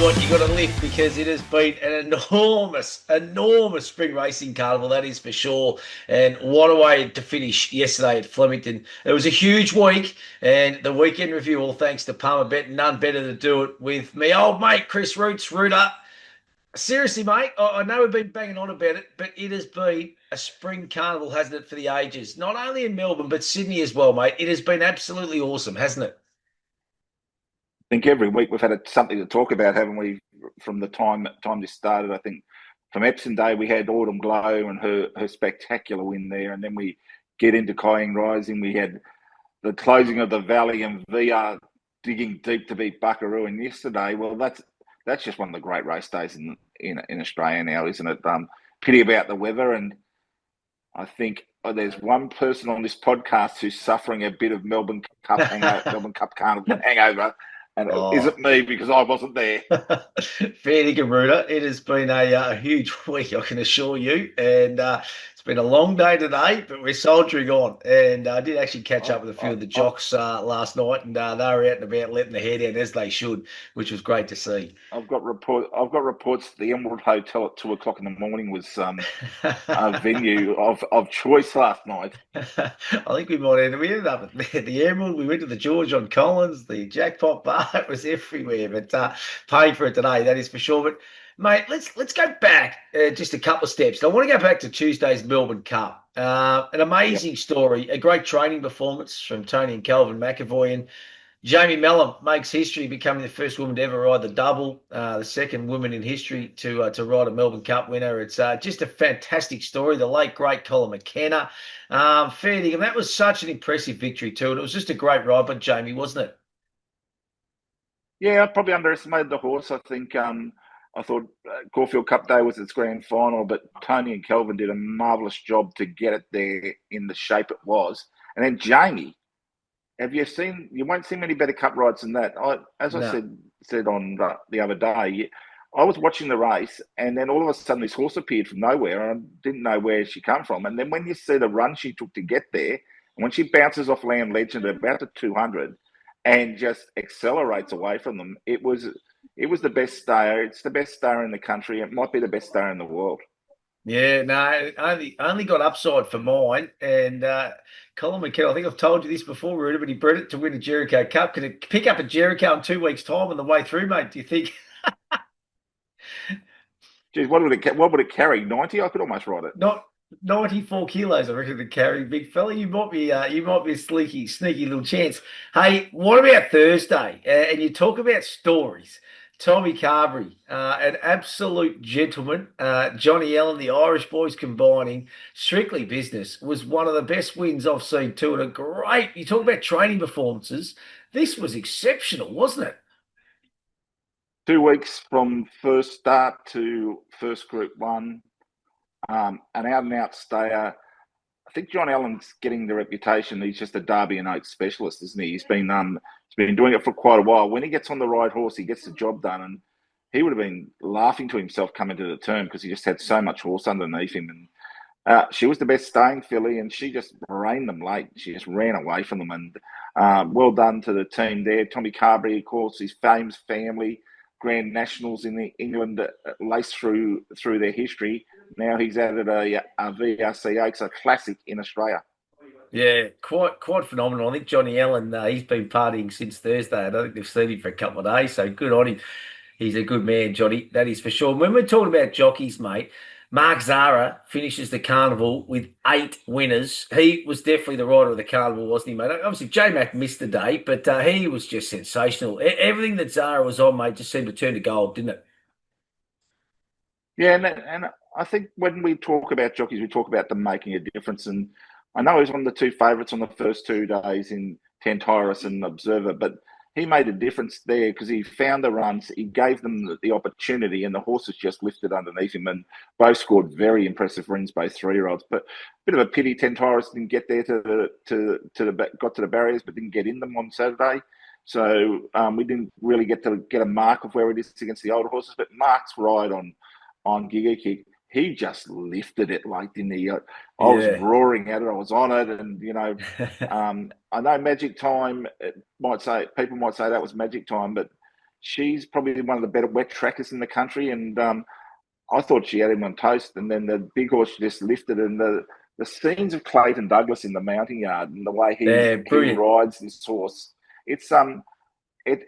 what, you got to lift because it has been an enormous spring racing carnival, that is for sure. And what a way to finish yesterday at Flemington. It was a huge week, and the weekend review, all thanks to Palmer Bet, none better to do it with me old mate Chris Roots, Rooter. Seriously, mate, I know we've been banging on about it, but it has been a spring carnival, hasn't it, for the ages? Not only in Melbourne, but Sydney as well, mate. It has been absolutely awesome, hasn't it? Think every week we've had something to talk about, haven't we? From the time this started, I think from Epsom Day we had Autumn Glow and her spectacular win there, and then we get into Kying Rising. We had the closing of the Valley and VR digging deep to beat Buckaroo. And yesterday, well, that's just one of the great race days in Australia now, isn't it? Pity about the weather, and I think there's one person on this podcast who's suffering a bit of Melbourne Cup hangover, Melbourne Cup Carnival hangover. And is Oh, it me because I wasn't there? fair dinkum, Rooter. It has been a huge week, I can assure you. And it's been a long day today, but we're soldiering on. And I did actually catch up with a few of the I've, jocks last night, and they were out and about letting the hair down as they should, which was great to see. I've got reports that the Emerald Hotel at 2 o'clock in the morning was a venue of choice last night. I think we ended up at the Emerald. We went to the George on Collins, the Jackpot Bar. It was everywhere, but paying for it today, that is for sure. But mate, let's go back just a couple of steps. I want to go back to Tuesday's Melbourne Cup. An Yep. amazing story, a great training performance from Tony and Calvin McAvoy, and Jamie Melham makes history, becoming the first woman to ever ride the double, the second woman in history to ride a Melbourne Cup winner. It's just a fantastic story. The late great Colin McKenna, fair dinkum. That was such an impressive victory too, and it was just a great ride by Jamie, wasn't it? Yeah, I probably underestimated the horse. I thought Caulfield Cup Day was its grand final, but Tony and Kelvin did a marvellous job to get it there in the shape it was. And then Jamie, have you seen? You won't see many better cup rides than that. As I No. said on the other day, I was watching the race, and then all of a sudden this horse appeared from nowhere, and I didn't know where she come from. And then when you see the run she took to get there, and when she bounces off Land Legend at about the 200, and just accelerates away from them, it was the best stayer. It's the best stayer in the country. It might be the best stayer in the world. Yeah, no, only got upside for mine. And Colin McKenna, I think I've told you this before, Rudy, but he bred it to win a Jericho Cup. Can it pick up a Jericho in 2 weeks' time on the way through, mate? Do you think? Geez, what would it carry? 90? I could almost ride it. Not 94 kilos, I reckon, to carry, big fella. You might be a sneaky little chance. Hey, what about Thursday? And you talk about stories. Tommy Carberry, an absolute gentleman. Johnny Allen, the Irish boys combining, strictly business, was one of the best wins I've seen too. And a great, you talk about training performances. This was exceptional, wasn't it? 2 weeks from first start to first Group One, an out and out stayer. I think John Allen's getting the reputation. He's just a Derby and Oaks specialist, isn't he? He's been doing it for quite a while. When he gets on the right horse, he gets the job done. And he would have been laughing to himself coming to the turn because he just had so much horse underneath him. And she was the best staying filly, and she just reined them late. She just ran away from them. And well done to the team there. Tommy Carberry, of course, his fame's family, Grand Nationals in England, laced through their history. Now he's added a VRC Oaks, a classic in Australia. Yeah, quite phenomenal. I think Johnny Allen, he's been partying since Thursday. I don't think they've seen him for a couple of days, so good on him. He's a good man, Johnny. That is for sure. When we're talking about jockeys, mate, Mark Zara finishes the carnival with 8 winners. He was definitely the rider of the carnival, wasn't he, mate? Obviously, J Mac missed the day, but he was just sensational. Everything that Zara was on, mate, just seemed to turn to gold, didn't it? Yeah, and I think when we talk about jockeys, we talk about them making a difference. And I know he's one of the two favourites on the first 2 days in Tantyrus and Observer, but he made a difference there because he found the runs, he gave them the opportunity, and the horses just lifted underneath him. And both scored very impressive wins, both 3-year-olds. But a bit of a pity, Tantyrus didn't get there got to the barriers, but didn't get in them on Saturday. So we didn't really get a mark of where it is against the older horses. But Mark's ride on Giga Kick, he just lifted it like didn't he? I was Yeah. roaring at it. I was on it, and I know Magic Time. People might say that was Magic Time, but she's probably one of the better wet trackers in the country, and I thought she had him on toast. And then the big horse just lifted, and the scenes of Clayton Douglas in the mounting yard and the way Yeah, he brilliant. rides this horse, it's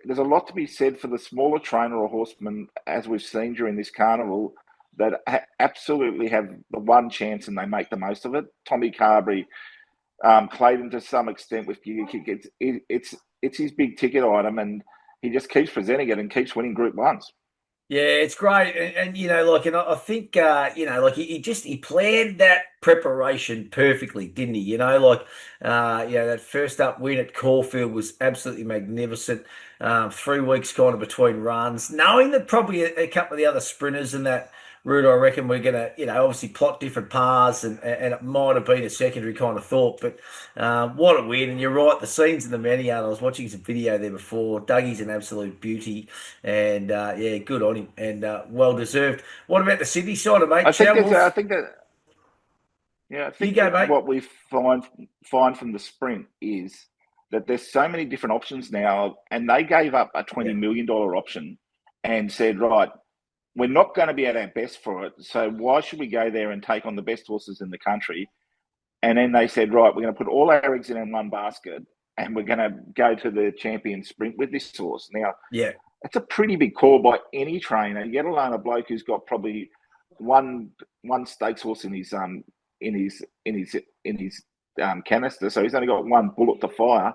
there's a lot to be said for the smaller trainer or horseman, as we've seen during this carnival, that absolutely have the one chance and they make the most of it. Tommy Carberry, Clayton to some extent with Giga Kick, it's his big ticket item, and he just keeps presenting it and keeps winning Group Ones. Yeah, it's great, and and I think he planned that preparation perfectly, didn't he? That first up win at Caulfield was absolutely magnificent. 3 weeks kind of between runs, knowing that probably a couple of the other sprinters in that route, I reckon we're gonna, obviously plot different paths, and it might have been a secondary kind of thought, but what a win! And you're right, the scenes in the Manny. I was watching some video there before. Dougie's an absolute beauty. And yeah, good on him, and well deserved. What about the Sydney side of mate? I think Chow that's I Wolf, think that yeah, I you think go, that mate. what we find from the sprint is that there's so many different options now, and they gave up a Yeah, $20 million option and said, right, we're not going to be at our best for it, so why should we go there and take on the best horses in the country? And then they said, right, we're going to put all our eggs in one basket, and we're going to go to the champion sprint with this horse. Now, yeah, it's a pretty big call by any trainer, yet alone a bloke who's got probably one stakes horse in his canister, so he's only got one bullet to fire,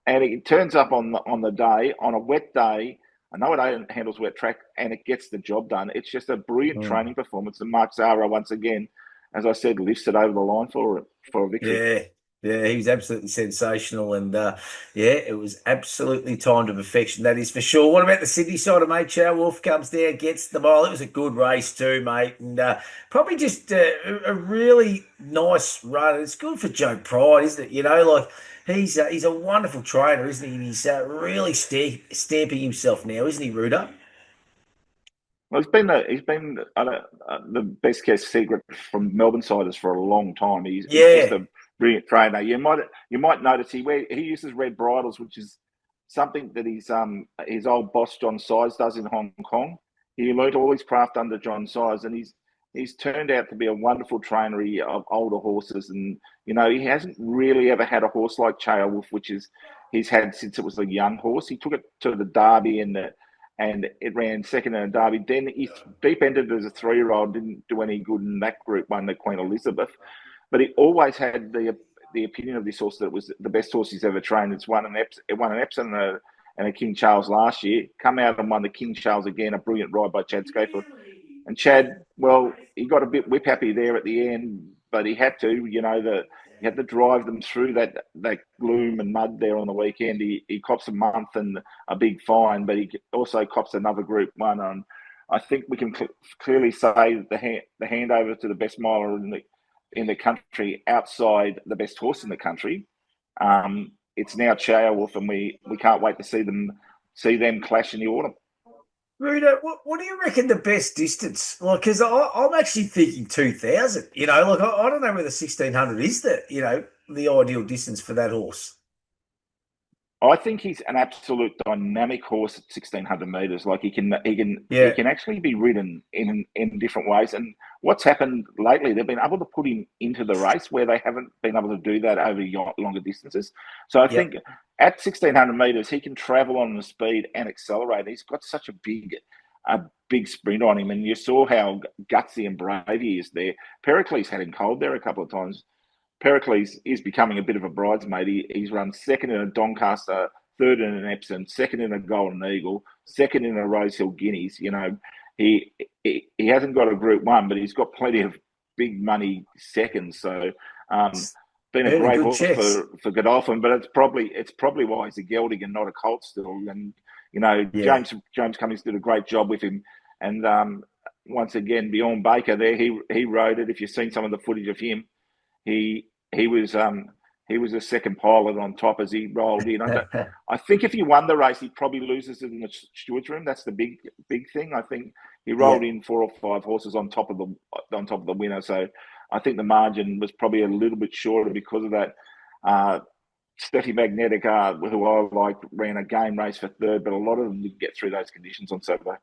and it turns up on the day on a wet day. I know it handles wet track, and it gets the job done. It's just a brilliant mm, training performance, and Mark Zara once again, as I said, lifts it over the line for a victory. yeah, yeah. He was absolutely sensational, and yeah, it was absolutely timed to perfection. That is for sure. What about the Sydney side of mate? Chow Wolf comes down, gets the mile. It was a good race too, mate, and probably just a really nice run. It's good for Joe Pride, isn't it? He's a wonderful trainer, isn't he? And he's really stamping himself now, isn't he, Ruda? Well, he's been the best kept secret from Melbourne siders for a long time. He's just Yeah, a brilliant trainer. You might notice he uses red bridles, which is something that his old boss John Size does in Hong Kong. He learnt all his craft under John Size, and he's turned out to be a wonderful trainer of older horses. And he hasn't really ever had a horse like Chao Wolf, which is he's had since it was a young horse. He took it to the Derby and it ran second in a derby. Then he deep ended as a 3-year-old, didn't do any good in that group, won the Queen Elizabeth. But he always had the opinion of this horse that it was the best horse he's ever trained. It won an Epsom and a King Charles last year. Come out and won the King Charles again, a brilliant ride by Chad Scafer. And Chad, well, he got a bit whip happy there at the end, but he had to, he had to drive them through that gloom and mud there on the weekend. He cops a month and a big fine, but he also cops another Group One. And I think we can clearly say the handover to the best miler in the country, outside the best horse in the country. It's now Chao Wolf, and we can't wait to see them clash in the autumn. Ruda, what do you reckon the best distance? Like, because I'm actually thinking 2,000. I don't know whether 1,600 is the ideal distance for that horse. I think he's an absolute dynamic horse at 1,600 metres. Like he Yeah, can actually be ridden in different ways. And what's happened lately, they've been able to put him into the race where they haven't been able to do that over longer distances. So I yep, think at 1,600 metres, he can travel on the speed and accelerate. He's got such a big sprint on him, and you saw how gutsy and brave he is there. Pericles had him cold there a couple of times. Pericles is becoming a bit of a bridesmaid. He's run second in a Doncaster, third in an Epsom, second in a Golden Eagle, second in a Rosehill Guineas. He hasn't got a Group One, but he's got plenty of big money seconds. So, it's been a earning great good horse checks. for Godolphin, but it's probably why he's a gelding and not a colt still. And Yeah. James Cummings did a great job with him. And once again, Bjorn Baker there, he rode it. If you've seen some of the footage of him, he he was he was a second pilot on top as he rolled in. I think if he won the race, he probably loses it in the stewards room. That's the big thing. I think he Yeah. rolled in 4 or 5 horses on top of the winner. So I think the margin was probably a little bit shorter because of that. Steffi Magnetica, who I like, ran a game race for third, but a lot of them didn't get through those conditions on Saturday.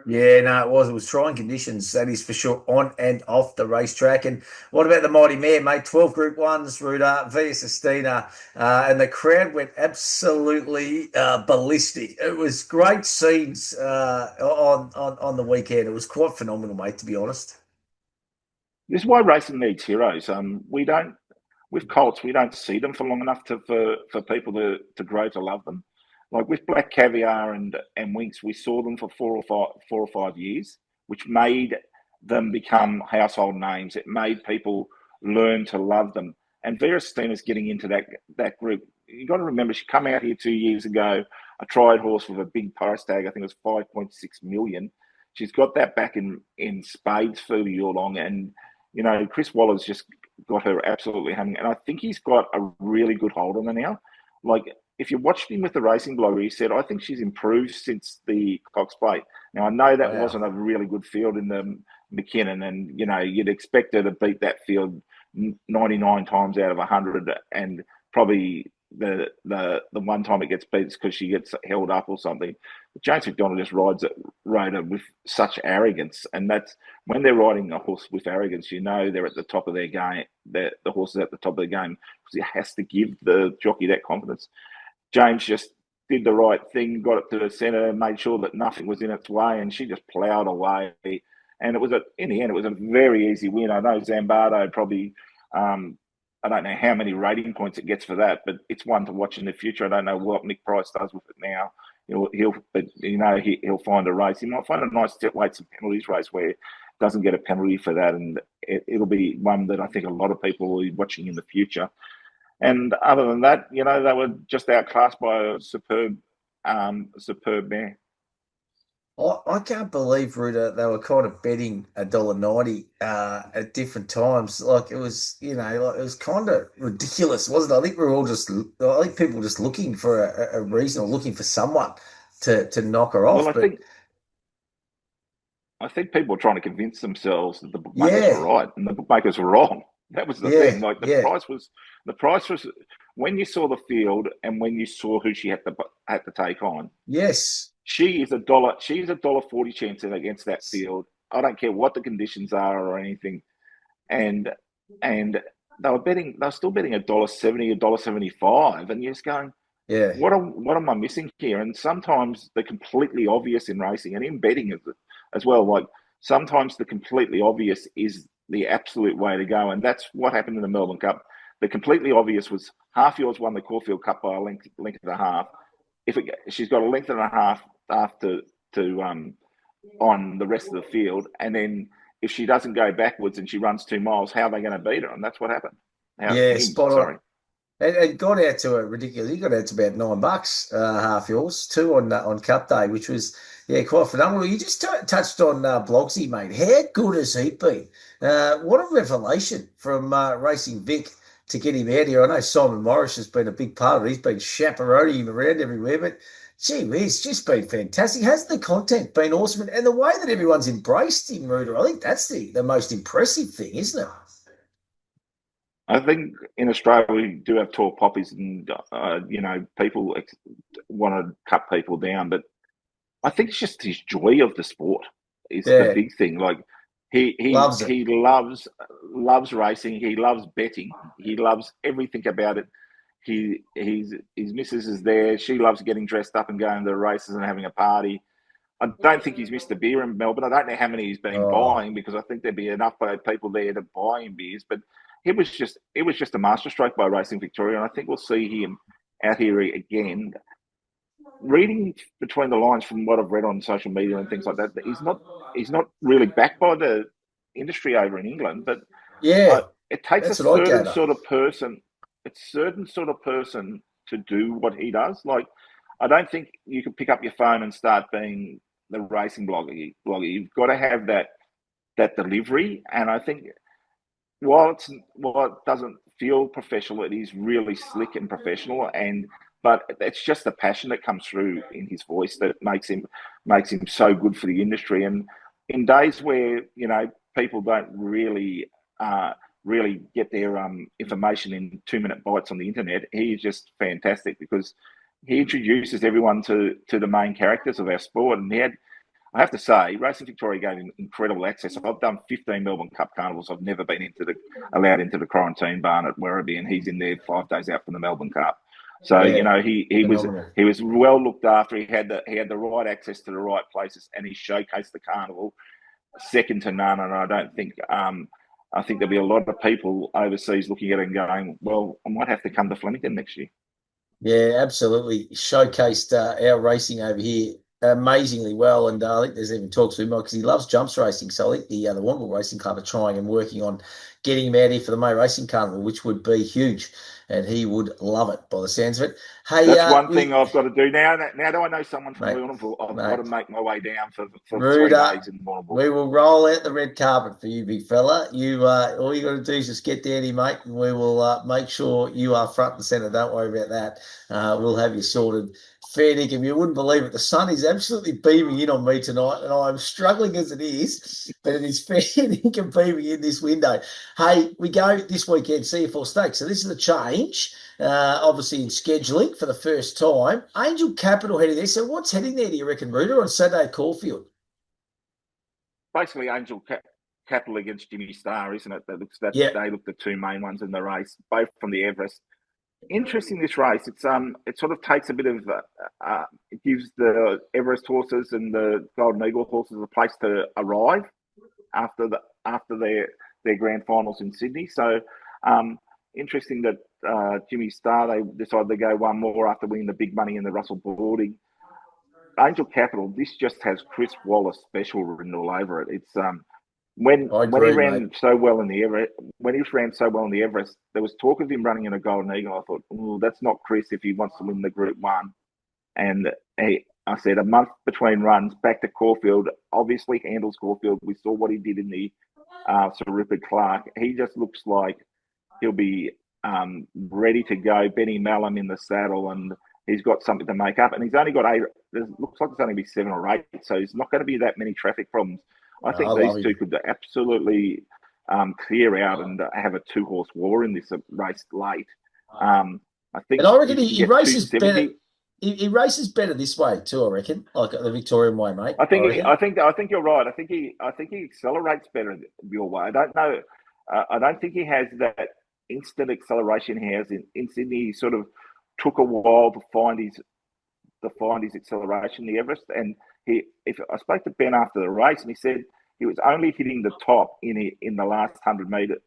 Yeah, no, it was. It was trying conditions, that is for sure, on and off the racetrack. And what about the Mighty Mare, mate? 12 Group 1s, Ruda, via Sistina. And the crowd went absolutely ballistic. It was great scenes on the weekend. It was quite phenomenal, mate, to be honest. This is why racing needs heroes. We don't with Colts, we don't see them for long enough for people to grow to love them. Like with Black Caviar and Winks, we saw them for 4 or 5 years, which made them become household names. It made people learn to love them. And Vera Steener's getting into that group. You got to remember, she came out here 2 years ago, a tried horse with a big price tag. I think it was 5.6 million. She's got that back in spades for you long, and Chris Waller's just got her absolutely hanging. And I think he's got a really good hold on her now. Like, if you watched him with the racing blogger, he said, I think she's improved since the Cox Plate. Now, I know that Wow. wasn't a really good field in the McKinnon, and, you'd expect her to beat that field 99 times out of 100, and probably the one time it gets beat is because she gets held up or something. But James McDonald just rode her with such arrogance, and that's when they're riding a horse with arrogance. They're at the top of their game. The horse is at the top of the game because he has to give the jockey that confidence. James just did the right thing, got it to the centre, made sure that nothing was in its way, and she just ploughed away. And in the end, it was a very easy win. I know Zambardo probably. I don't know how many rating points it gets for that, but it's one to watch in the future. I don't know what Nick Price does with it now. He'll find a race. He might find a nice weights and penalties race where it doesn't get a penalty for that, and it'll be one that I think a lot of people will be watching in the future. And other than that, they were just outclassed by a superb mare. I can't believe, Ruda, they were kind of betting $1.90 at different times. Like it was, like it was kind of ridiculous, wasn't it? I think we were all I think people were just looking for a reason or looking for someone to knock her Well, off. I But think I think people were trying to convince themselves that the bookmakers were yeah, right and the bookmakers were wrong. That was the yeah, thing. Like yeah, the price was when you saw the field and when you saw who she had to take on. yes, She is a dollar. She's $1.40 chance against that field. I don't care what the conditions are or anything. And and they were still betting $1.70, $1.75, and you're just going, yeah, what am I missing here? And sometimes the completely obvious in racing and in betting as well. Like sometimes the completely obvious is the absolute way to go, and that's what happened in the Melbourne Cup. The completely obvious was Half Yours won the Caulfield Cup by a length and a half. She's got a length and a half after to on the rest of the field, and then if she doesn't go backwards and she runs 2 miles, how are they going to beat her? And that's what happened. yeah, spot on. Sorry. And got out to a ridiculous. He got out to about $9, half yours, two on Cup Day, which was quite phenomenal. You just touched on Blogsy, mate. How good has he been? What a revelation from Racing Vic to get him out here. I know Simon Morris has been a big part of it. He's been chaperoning him around everywhere, but gee whiz, just been fantastic. Hasn't the content been awesome? And the way that everyone's embraced him, Ruder, I think that's the most impressive thing, isn't it? I think in Australia we do have tall poppies, and people want to cut people down, but I think it's just his joy of the sport is the Yeah, big thing. Like loves it. he loves racing. He loves betting. He loves everything about it. His missus is there. She loves getting dressed up and going to the races and having a party. I don't think he's missed a beer in Melbourne. I don't know how many he's been Oh, buying because I think there'd be enough people there to buy him beers. But it was just a masterstroke by Racing Victoria, and I think we'll see him out here again. Reading between the lines from what I've read on social media and things like that, he's not really backed by the industry over in England, but yeah, it takes a that's what I certain gather. sort of person. It's certain sort of person to do what he does. Like, I don't think you can pick up your phone and start being the racing blogger. You've got to have that delivery, and I think while it doesn't feel professional, it is really slick and professional. But it's just the passion that comes through in his voice that makes him so good for the industry. And in days where people don't really really get their information in 2-minute bites on the internet. He is just fantastic because he introduces everyone to the main characters of our sport. And I have to say, Racing Victoria gave him incredible access. I've done 15 Melbourne Cup Carnivals. I've never been allowed into the quarantine barn at Werribee, and he's in there 5 days out from the Melbourne Cup. So Yeah, he was well looked after. He had the right access to the right places, and he showcased the carnival second to none. And I think there'll be a lot of people overseas looking at it and going, well, I might have to come to Flemington next year. Yeah, absolutely. Showcased our racing over here amazingly well. And I think there's even talks with him because he loves jumps racing. So I think the Womble Racing Club are trying and working on getting him out here for the May Racing Carnival, which would be huge. And he would love it by the sounds of it. Hey, That's one thing I've got to do now. Now that I know someone from Warrnambool, I've got to make my way down for 3 days in Warrnambool. We will roll out the red carpet for you, big fella. You all you got to do is just get down here, mate, and we will make sure you are front and centre. Don't worry about that. We'll have you sorted. Fair dinkum. You wouldn't believe it. The sun is absolutely beaming in on me tonight, and I'm struggling as it is, but it is fair dinkum beaming in this window. Hey, we go this weekend, CF4 Stakes. So this is a change, obviously in scheduling for the first time. Angel Capital heading there. So what's heading there, do you reckon, Rooter, on Saturday at Caulfield? Basically, Angel Capital against Jimmy Star, isn't it? They look the two main ones in the race, both from the Everest. Interesting, this race. It sort of takes a bit of it gives the Everest horses and the Golden Eagle horses a place to arrive after their grand finals in Sydney. So interesting that Jimmy Star, they decided to go one more after winning the big money in the Russell Boarding. Angel Capital, this just has Chris Wallace special written all over it. It's when he ran so well in the Everest, there was talk of him running in a Golden Eagle. I thought, that's not Chris if he wants to win the Group 1. And I said, a month between runs, back to Caulfield, obviously handles Caulfield. We saw what he did in the Sir Rupert Clarke. He just looks like he'll be ready to go. Benny Melham in the saddle, and he's got something to make up. And he's only got 8. It looks like it's only be 7 or 8. So he's not going to be that many traffic problems. I think these two could absolutely clear out and have a 2-horse war in this race late. I think, and I reckon he races better. He races better this way too. I reckon, like the Victorian way, mate. I think you're right. I think he accelerates better your way. I don't know. I don't think he has that instant acceleration he has in Sydney. He sort of took a while to find his acceleration in the Everest. And I spoke to Ben after the race, and he said he was only hitting the top in the last 100 metres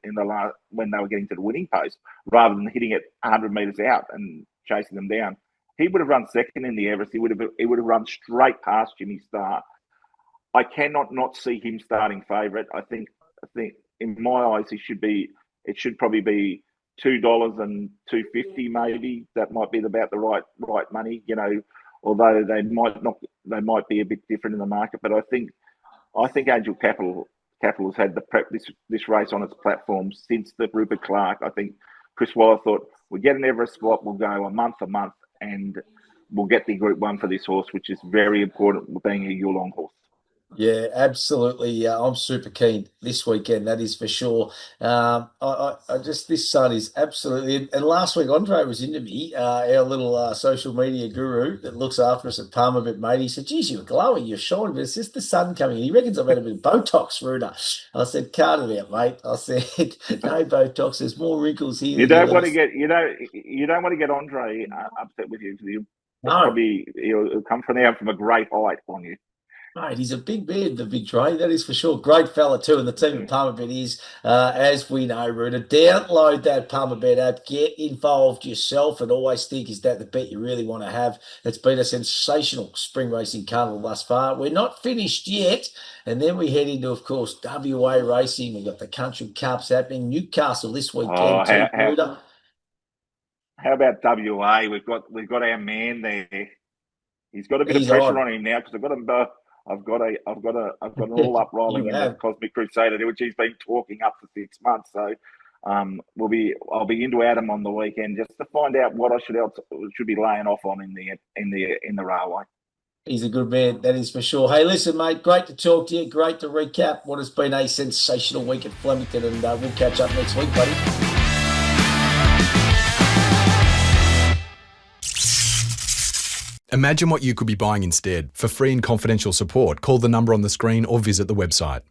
when they were getting to the winning post, rather than hitting it 100 metres out and chasing them down. He would have run second in the Everest. He would have run straight past Jimmy Star. I cannot not see him starting favourite. I think in my eyes it should probably be $2 and $2.50 maybe. That might be about the right money, although they might be a bit different in the market. But I think Angel Capital has had this race on its platform since the Rupert Clarke. I think Chris Waller thought, we'll get an Everest spot, we'll go a month, and we'll get the Group 1 for this horse, which is very important, being a Yulong horse. Yeah, absolutely. I'm super keen this weekend. That is for sure. I just, this sun is absolutely. And last week, Andre was into me, our little social media guru that looks after us at Palmerbet, mate. He said, "Geez, you're glowing, you're shining, but it's just the sun coming in." He reckons I've had a bit of Botox, Ruda. I said, "Cut it out, mate." I said, "No Botox. There's more wrinkles here." You don't want to get Andre upset with you. He'll come from a great height on you. Mate, he's a big man, the big Trey, that is for sure. Great fella too, and the team at Palmerbet is, as we know, Ruta. Download that Palmerbet app, get involved yourself, and always think, is that the bet you really want to have? It's been a sensational spring racing carnival thus far. We're not finished yet, and then we head into, of course, WA racing. We've got the Country Cups happening, Newcastle this weekend too, Ruta. How about WA? We've got our man there. He's got a bit of pressure on him now because I've got an all up rolling in the Cosmic Crusader, which he's been talking up for 6 months. So I'll be into Adam on the weekend just to find out what I should be laying off on in the railway. He's a good man, that is for sure. Hey, listen, mate, great to talk to you. Great to recap what has been a sensational week at Flemington, and we'll catch up next week, buddy. Imagine what you could be buying instead. For free and confidential support, call the number on the screen or visit the website.